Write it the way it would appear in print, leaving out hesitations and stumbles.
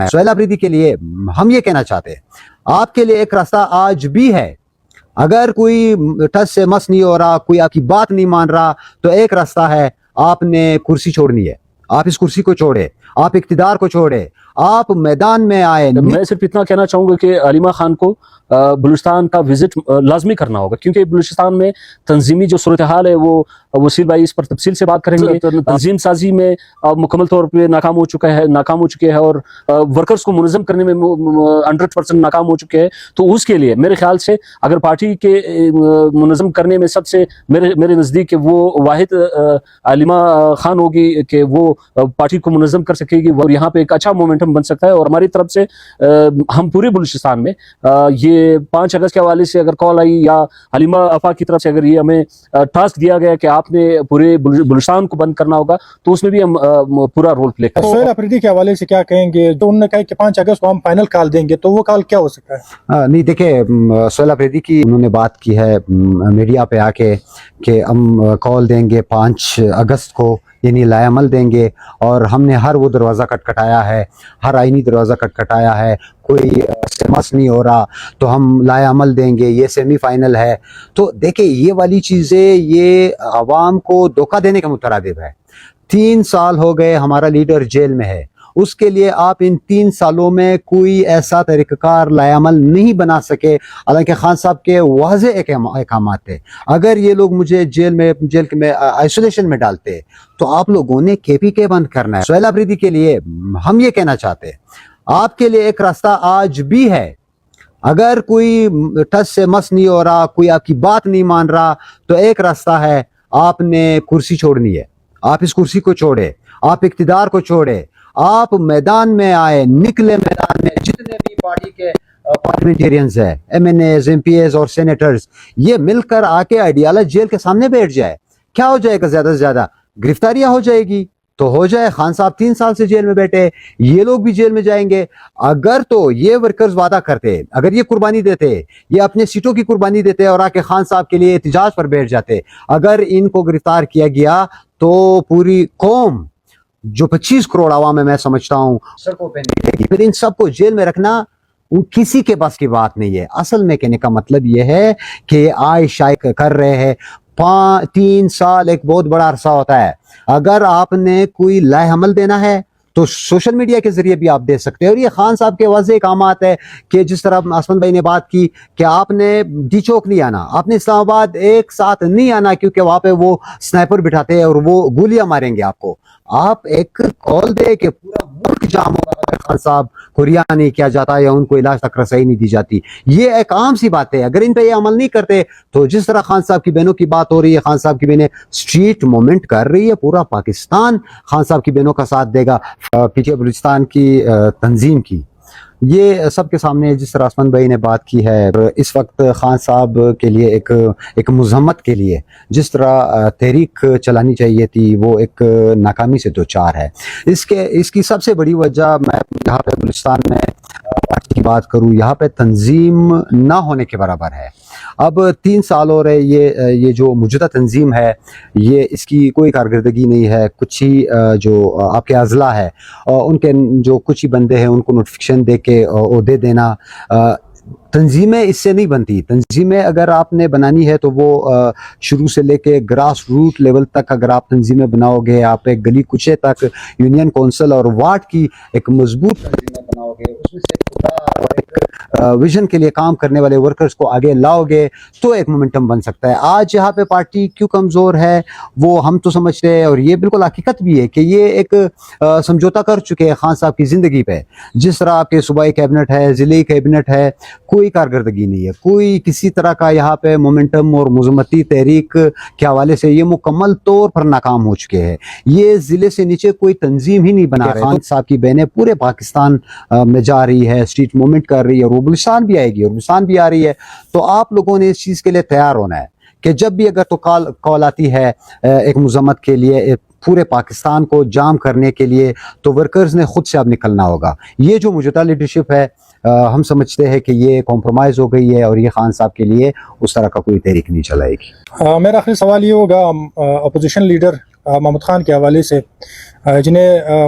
سہیل آفریدی کے لیے ہم یہ کہنا چاہتے ہیں آپ کے لیے ایک راستہ آج بھی ہے. اگر کوئی ٹس سے مس نہیں ہو رہا, کوئی آپ کی بات نہیں مان رہا, تو ایک راستہ ہے, آپ نے کرسی چھوڑنی ہے. آپ اس کرسی کو چھوڑے, آپ اقتدار کو چھوڑے, آپ میدان میں آئے. میں صرف اتنا کہنا چاہوں گا کہ علیمہ خان کو بلوچستان کا وزٹ لازمی کرنا ہوگا, کیونکہ بلوچستان میں تنظیمی جو صورتحال ہے وہ وسیل بھائی اس پر تفصیل سے بات کریں گے. تنظیم سازی میں مکمل طور پہ ناکام ہو چکے ہیں اور ورکرز کو منظم کرنے میں 100% ناکام ہو چکے ہیں. تو اس کے لیے میرے خیال سے اگر پارٹی کے منظم کرنے میں سب سے میرے نزدیک وہ واحد علیمہ خان ہوگی کہ وہ پارٹی کو منظم کر سکے گی, اور یہاں پہ ایک اچھا مومنٹم بن سکتا ہے. اور ہماری طرف سے ہم پورے بلوچستان میں یہ 5 اگست کے حوالے سے اگر کال آئی یا علیمہ افا کی طرف سے اگر یہ ہمیں ٹاسک دیا گیا کہ آپ نے پورے بلوچستان کو بند کرنا ہوگا, تو اس میں بھی ہم پورا رول پلے کریں. سہیل آفریدی کے حوالے سے کیا کہیں گے؟ تو انہوں نے کہا کہ 5 اگست کو ہم فائنل کال دیں گے, تو وہ کال کیا ہو سکتا ہے؟ نہیں دیکھیں, سہیل آفریدی کی انہوں نے بات کی ہے میڈیا پہ آ کے کہ ہم کال دیں گے 5 اگست کو, یعنی لائے عمل دیں گے. اور ہم نے ہر وہ دروازہ کٹکھٹایا ہے, ہر آئینی دروازہ کٹکھٹایا ہے, کوئی مس نہیں ہو رہا تو ہم لائے عمل دیں گے, یہ سیمی فائنل ہے. تو دیکھیں یہ والی چیزیں یہ عوام کو دھوکہ دینے کے مترادف ہے. 3 سال ہو گئے ہمارا لیڈر جیل میں ہے, اس کے لیے آپ ان 3 سالوں میں کوئی ایسا طریقہ کار لائے عمل نہیں بنا سکے, حالانکہ خان صاحب کے واضح احکامات تھے. اگر یہ لوگ مجھے جیل میں آئسولیشن میں ڈالتے تو آپ لوگوں نے KPK بند کرنا ہے. سہیل آفریدی کے لیے ہم یہ کہنا چاہتے ہیں آپ کے لیے ایک راستہ آج بھی ہے. اگر کوئی ٹس سے مس نہیں ہو رہا, کوئی آپ کی بات نہیں مان رہا, تو ایک راستہ ہے, آپ نے کرسی چھوڑنی ہے. آپ اس کرسی کو چھوڑے, آپ اقتدار کو چھوڑے, آپ میدان میں آئے, نکلے میدان میں. جتنے بھی پارٹی کے پارلیمنٹیرینز ہیں, MNAs, MPAs اور سینیٹرز, یہ مل کر آ کے آئیڈیالہ جیل کے سامنے بیٹھ جائے. کیا ہو جائے گا؟ زیادہ سے زیادہ گرفتاریاں ہو جائے گی تو ہو جائے. خان صاحب 3 سال سے جیل میں بیٹھے, یہ لوگ بھی جیل میں جائیں گے. اگر تو یہ ورکرز وعدہ کرتے, اگر یہ قربانی دیتے, یہ اپنے سیٹوں کی قربانی دیتے اور آ کے خان صاحب کے لیے احتجاج پر بیٹھ جاتے, اگر ان کو گرفتار کیا گیا تو پوری قوم جو 25 کروڑ عوام ہے, میں سمجھتا ہوں سڑکوں پہ نکلے گی. پھر ان سب کو جیل میں رکھنا کسی کے بس کی بات نہیں ہے. اصل میں کہنے کا مطلب یہ ہے کہ آئے شائع کر رہے ہیں. 3 سال ایک بہت بڑا عرصہ ہوتا ہے. اگر آپ نے کوئی لائے عمل دینا ہے تو سوشل میڈیا کے ذریعے بھی آپ دے سکتے ہیں. اور یہ خان صاحب کے واضح احکامات ہے کہ جس طرح آسمان بھائی نے بات کی کہ آپ نے ڈی چوک نہیں آنا, آپ نے اسلام آباد ایک ساتھ نہیں آنا, کیونکہ وہاں پہ وہ سنائپر بٹھاتے ہیں اور وہ گولیاں ماریں گے آپ کو. آپ ایک کال دے کہ پورا ملک جام ہوگا اگر خان صاحب کو رہا نہیں کیا جاتا یا ان کو علاج تک رسائی نہیں دی جاتی. یہ ایک عام سی بات ہے. اگر ان پہ یہ عمل نہیں کرتے تو جس طرح خان صاحب کی بہنوں کی بات ہو رہی ہے, خان صاحب کی بہنیں اسٹریٹ موومنٹ کر رہی ہے, پورا پاکستان خان صاحب کی بہنوں کا ساتھ دے گا. PTI بلوچستان کی تنظیم کی یہ سب کے سامنے جس طرح آسمان بھائی نے بات کی ہے, اس وقت خان صاحب کے لیے ایک مذمت کے لیے جس طرح تحریک چلانی چاہیے تھی وہ ایک ناکامی سے دوچار ہے. اس کی سب سے بڑی وجہ, میں یہاں پہ بلوچستان میں پارٹی کی بات کروں, یہاں پہ تنظیم نہ ہونے کے برابر ہے. اب 3 سال ہو رہے, یہ جو موجودہ تنظیم ہے یہ اس کی کوئی کارکردگی نہیں ہے. کچھ ہی جو آپ کے اضلاع ہے ان کے جو کچھ ہی بندے ہیں ان کو نوٹیفیکیشن دے کے عہدے دینا, تنظیمیں اس سے نہیں بنتی. تنظیمیں اگر آپ نے بنانی ہے تو وہ شروع سے لے کے گراس روٹ لیول تک اگر آپ تنظیمیں بناؤ گے, آپ ایک گلی کوچے تک یونین کونسل اور وارڈ کی ایک مضبوط تنظیمیں بناؤ گے, اس میں سے ویژن کے لیے کام کرنے والے ورکرز کو آگے لاؤ گے تو ایک مومنٹم بن سکتا ہے. آج یہاں پہ پارٹی کیوں کمزور ہے وہ ہم تو سمجھتے ہیں, اور یہ بالکل حقیقت بھی ہے کہ یہ ایک سمجھوتا کر چکے ہیں خان صاحب کی زندگی پہ. جس طرح آپ کے صوبائی کیبنٹ ہے, ضلعی کیبنٹ ہے, کوئی کارکردگی نہیں ہے, کوئی کسی طرح کا یہاں پہ مومنٹم اور مذمتی تحریک کے حوالے سے یہ مکمل طور پر ناکام ہو چکے ہیں. یہ ضلع سے نیچے کوئی تنظیم ہی نہیں بنا رہے. خان صاحب کی بہنیں پورے پاکستان میں جا رہی ہے, اسٹریٹ موومنٹ کر رہی ہے, اور وہ بلوچستان بھی آئے گی اور بلوچستان بھی آ رہی ہے. تو آپ لوگوں نے اس چیز کے لیے تیار ہونا ہے کہ جب بھی اگر تو کال آتی ہے ایک مذمت کے لیے پورے پاکستان کو جام کرنے کے لیے, تو ورکرز نے خود سے اب نکلنا ہوگا. یہ جو موجودہ لیڈرشپ ہے ہم سمجھتے ہیں کہ یہ کمپرومائز ہو گئی ہے اور یہ خان صاحب کے لیے اس طرح کا کوئی تحریک نہیں چلائے گی. میرا آخری سوال یہ ہوگا اپوزیشن لیڈر محمد خان کے حوالے سے, جنہیں